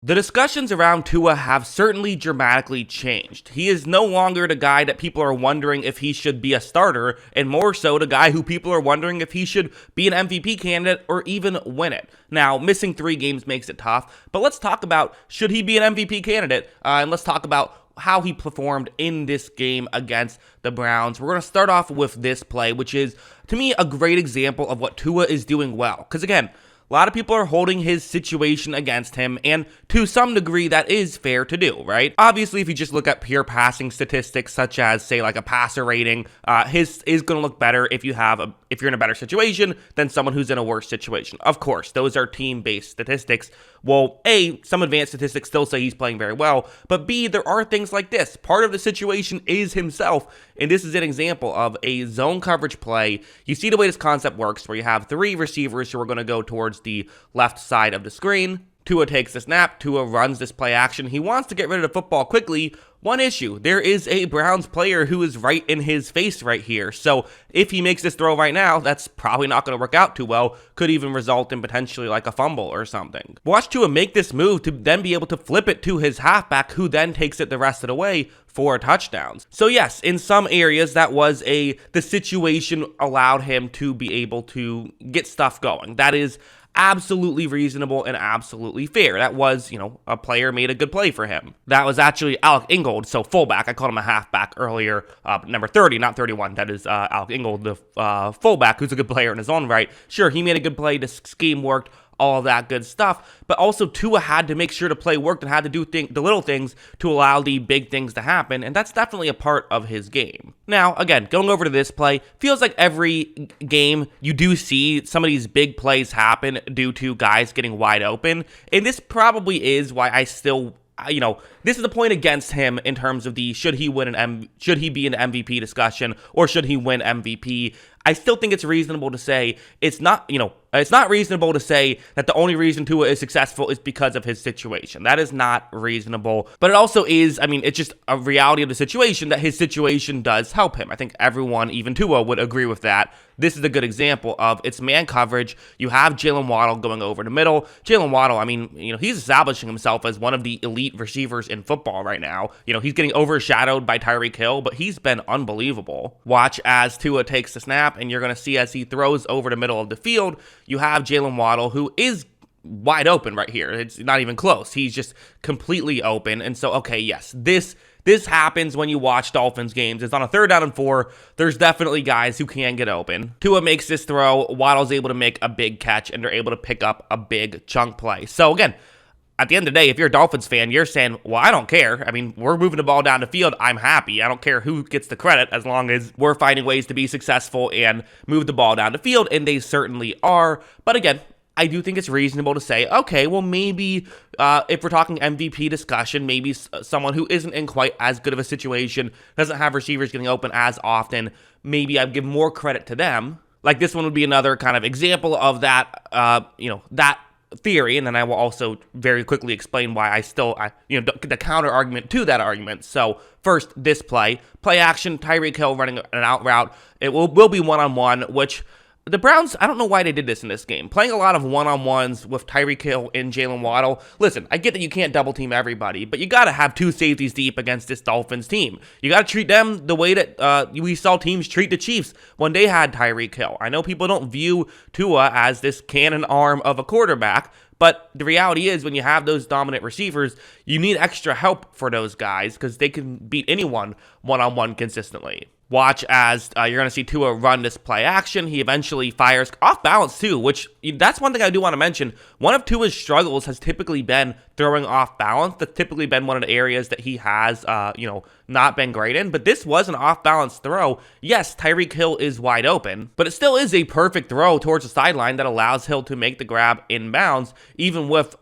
The discussions around Tua have certainly dramatically changed. He is no longer the guy that people are wondering if he should be a starter, and more so the guy who people are wondering if he should be an MVP candidate or even win it. Now, missing 3 games makes it tough, but let's talk about should he be an MVP candidate, and let's talk about how he performed in this game against the Browns. We're going to start off with this play, which is, to me, a great example of what Tua is doing well. Because again, a lot of people are holding his situation against him, and to some degree, that is fair to do, right? Obviously, if you just look at pure passing statistics, such as, say, like a passer rating, his is going to look better if you're in a better situation than someone who's in a worse situation. Of course, those are team-based statistics. Well, A, some advanced statistics still say he's playing very well, but B, there are things like this. Part of the situation is himself, and this is an example of a zone coverage play. You see the way this concept works, where you have 3 receivers who are going to go towards the left side of the screen. Tua takes the snap. Tua runs this play action. He wants to get rid of the football quickly. One issue, there is a Browns player who is right in his face right here. So if he makes this throw right now, that's probably not going to work out too well. Could even result in potentially like a fumble or something. Watch Tua make this move to then be able to flip it to his halfback, who then takes it the rest of the way for touchdowns. So yes, in some areas that was the situation allowed him to be able to get stuff going. That is absolutely reasonable and absolutely fair. That was, a player made a good play for him. That was actually Alec Ingold, so fullback. I called him a halfback earlier, number 30, not 31. That is Alec Ingold, the fullback, who's a good player in his own right. Sure, he made a good play. The scheme worked. All of that good stuff, but also Tua had to make sure the play worked and had to do the little things to allow the big things to happen, and that's definitely a part of his game. Now, again, going over to this play, feels like every game you do see some of these big plays happen due to guys getting wide open, and this probably is why I still, this is the point against him in terms of the should he be in an MVP discussion or should he win MVP. I still think it's reasonable to say it's not reasonable to say that the only reason Tua is successful is because of his situation. That is not reasonable. But it also is, it's just a reality of the situation that his situation does help him. I think everyone, even Tua, would agree with that. This is a good example of it's man coverage. You have Jalen Waddle going over the middle. Jalen Waddle, he's establishing himself as one of the elite receivers in football right now. He's getting overshadowed by Tyreek Hill, but he's been unbelievable. Watch as Tua takes the snap, and you're going to see as he throws over the middle of the field, you have Jalen Waddle, who is wide open right here. It's not even close. He's just completely open. And so, okay, yes, this happens when you watch Dolphins games. It's on a 3rd down and 4. There's definitely guys who can get open. Tua makes this throw. Waddle's able to make a big catch, and they're able to pick up a big chunk play. So again, at the end of the day, if you're a Dolphins fan, you're saying, well, I don't care. We're moving the ball down the field. I'm happy. I don't care who gets the credit as long as we're finding ways to be successful and move the ball down the field, and they certainly are. But again, I do think it's reasonable to say, okay, well, maybe if we're talking MVP discussion, maybe someone who isn't in quite as good of a situation, doesn't have receivers getting open as often, maybe I'd give more credit to them. Like this one would be another kind of example of that, that theory, and then I will also very quickly explain why the counter argument to that argument. So first, this play action, Tyreek Hill running an out route. It will be one-on-one, which the Browns, I don't know why they did this in this game. Playing a lot of one-on-ones with Tyreek Hill and Jalen Waddle. Listen, I get that you can't double-team everybody, but you got to have 2 safeties deep against this Dolphins team. You got to treat them the way that we saw teams treat the Chiefs when they had Tyreek Hill. I know people don't view Tua as this cannon arm of a quarterback, but the reality is when you have those dominant receivers, you need extra help for those guys because they can beat anyone one-on-one consistently. Watch as you're going to see Tua run this play action. He eventually fires off balance too, which that's one thing I do want to mention. One of Tua's struggles has typically been throwing off balance. That's typically been one of the areas that he has, not been great in. But this was an off balance throw. Yes, Tyreek Hill is wide open, but it still is a perfect throw towards the sideline that allows Hill to make the grab inbounds, even with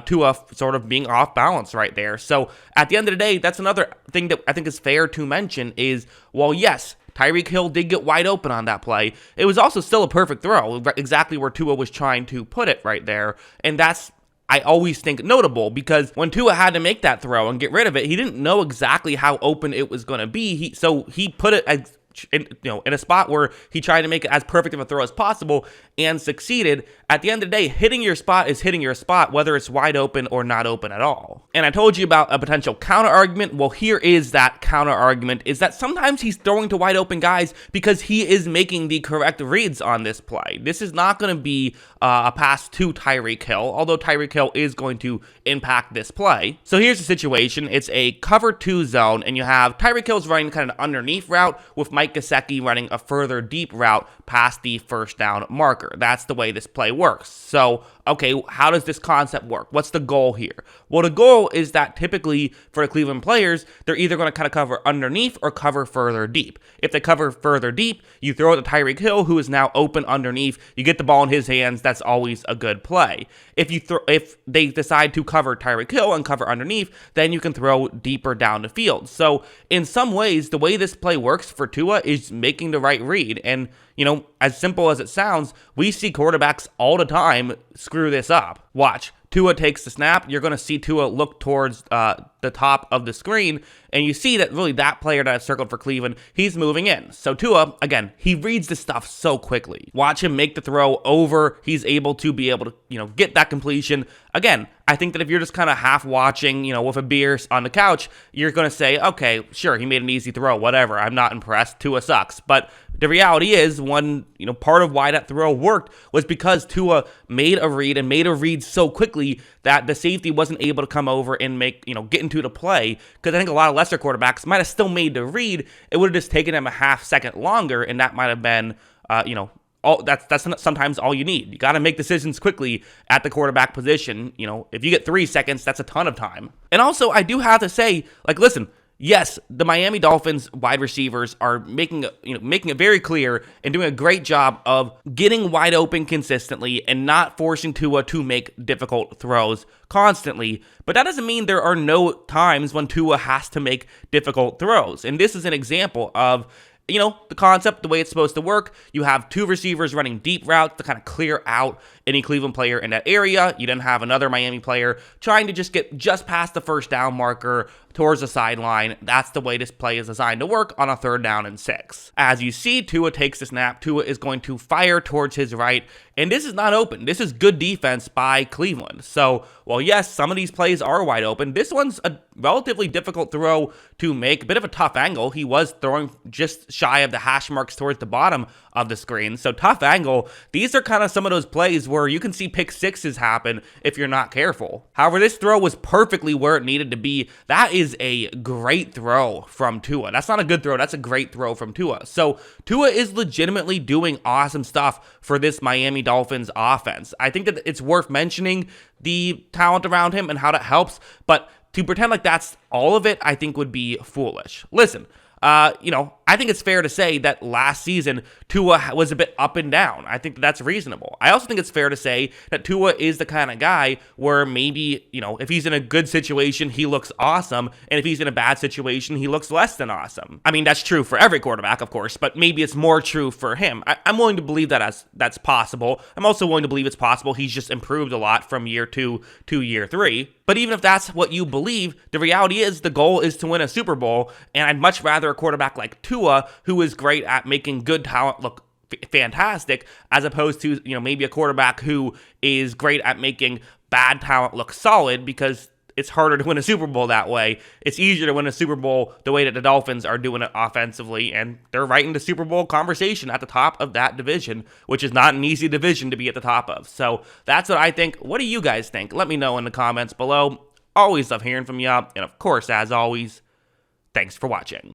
Tua sort of being off balance right there. So at the end of the day, that's another thing that I think is fair to mention is, well, yes, Tyreek Hill did get wide open on that play. It was also still a perfect throw, exactly where Tua was trying to put it right there. And that's, I always think, notable because when Tua had to make that throw and get rid of it, he didn't know exactly how open it was going to be. So he put it as in a spot where he tried to make it as perfect of a throw as possible and succeeded. At the end of the day, hitting your spot is hitting your spot, whether it's wide open or not open at all. And I told you about a potential counter argument. Well, here is that counter argument, is that sometimes he's throwing to wide open guys because he is making the correct reads on this play. This is not going to be a pass to Tyreek Hill, although Tyreek Hill is going to impact this play. So here's the situation. It's a cover 2 zone, and you have Tyreek Hill's running kind of an underneath route with Mike Gesicki running a further deep route past the first down marker. That's the way this play works. So, okay, how does this concept work? What's the goal here? Well, the goal is that typically for the Cleveland players, they're either going to kind of cover underneath or cover further deep. If they cover further deep, you throw it to Tyreek Hill, who is now open underneath. You get the ball in his hands. That's always a good play. If they decide to cover Tyreek Hill and cover underneath, then you can throw deeper down the field. So in some ways, the way this play works for Tua is making the right read. And, as simple as it sounds, we see quarterbacks all the time screw this up. Watch. Tua takes the snap. You're going to see Tua look towards the top of the screen, and you see that really that player that I circled for Cleveland, he's moving in. So Tua, again, he reads this stuff so quickly. Watch him make the throw over. He's able to get that completion. Again, I think that if you're just kind of half watching, with a beer on the couch, you're going to say, okay, sure, he made an easy throw, whatever. I'm not impressed. Tua sucks. But the reality is, part of why that throw worked was because Tua made a read so quickly that the safety wasn't able to come over and get into the play. Because I think a lot of lesser quarterbacks might have still made the read. It would have just taken them a half second longer, and that might have been, that's sometimes all you need. You got to make decisions quickly at the quarterback position. If you get 3 seconds, that's a ton of time. And also, I do have to say, listen, yes, the Miami Dolphins wide receivers are making it very clear and doing a great job of getting wide open consistently and not forcing Tua to make difficult throws constantly. But that doesn't mean there are no times when Tua has to make difficult throws. And this is an example of the concept, the way it's supposed to work. You have 2 receivers running deep routes to kind of clear out any Cleveland player in that area. You then have another Miami player trying to just get just past the first down marker towards the sideline. That's the way this play is designed to work on a 3rd down and 6. As you see, Tua takes the snap. Tua is going to fire towards his right, and this is not open. This is good defense by Cleveland. So, well, yes, some of these plays are wide open. This one's a relatively difficult throw to make, a bit of a tough angle. He was throwing just shy of the hash marks towards the bottom of the screen. So tough angle. These are kind of some of those plays where you can see pick sixes happen if you're not careful. However, this throw was perfectly where it needed to be. That is a great throw from Tua. That's not a good throw. That's a great throw from Tua. So Tua is legitimately doing awesome stuff for this Miami Dolphins offense. I think that it's worth mentioning the talent around him and how that helps, but to pretend like that's all of it, I think would be foolish. Listen, I think it's fair to say that last season Tua was a bit up and down. I think that's reasonable. I also think it's fair to say that Tua is the kind of guy where maybe, if he's in a good situation, he looks awesome, and if he's in a bad situation, he looks less than awesome. I mean, that's true for every quarterback, of course, but maybe it's more true for him. I'm willing to believe that that's possible. I'm also willing to believe it's possible he's just improved a lot from year 2 to year 3. But even if that's what you believe, the reality is the goal is to win a Super Bowl, and I'd much rather a quarterback like Tua, who is great at making good talent look fantastic, as opposed to, maybe a quarterback who is great at making bad talent look solid, because it's harder to win a Super Bowl that way. It's easier to win a Super Bowl the way that the Dolphins are doing it offensively, and they're right in the Super Bowl conversation at the top of that division, which is not an easy division to be at the top of. So that's what I think. What do you guys think? Let me know in the comments below. Always love hearing from you, and of course, as always, thanks for watching.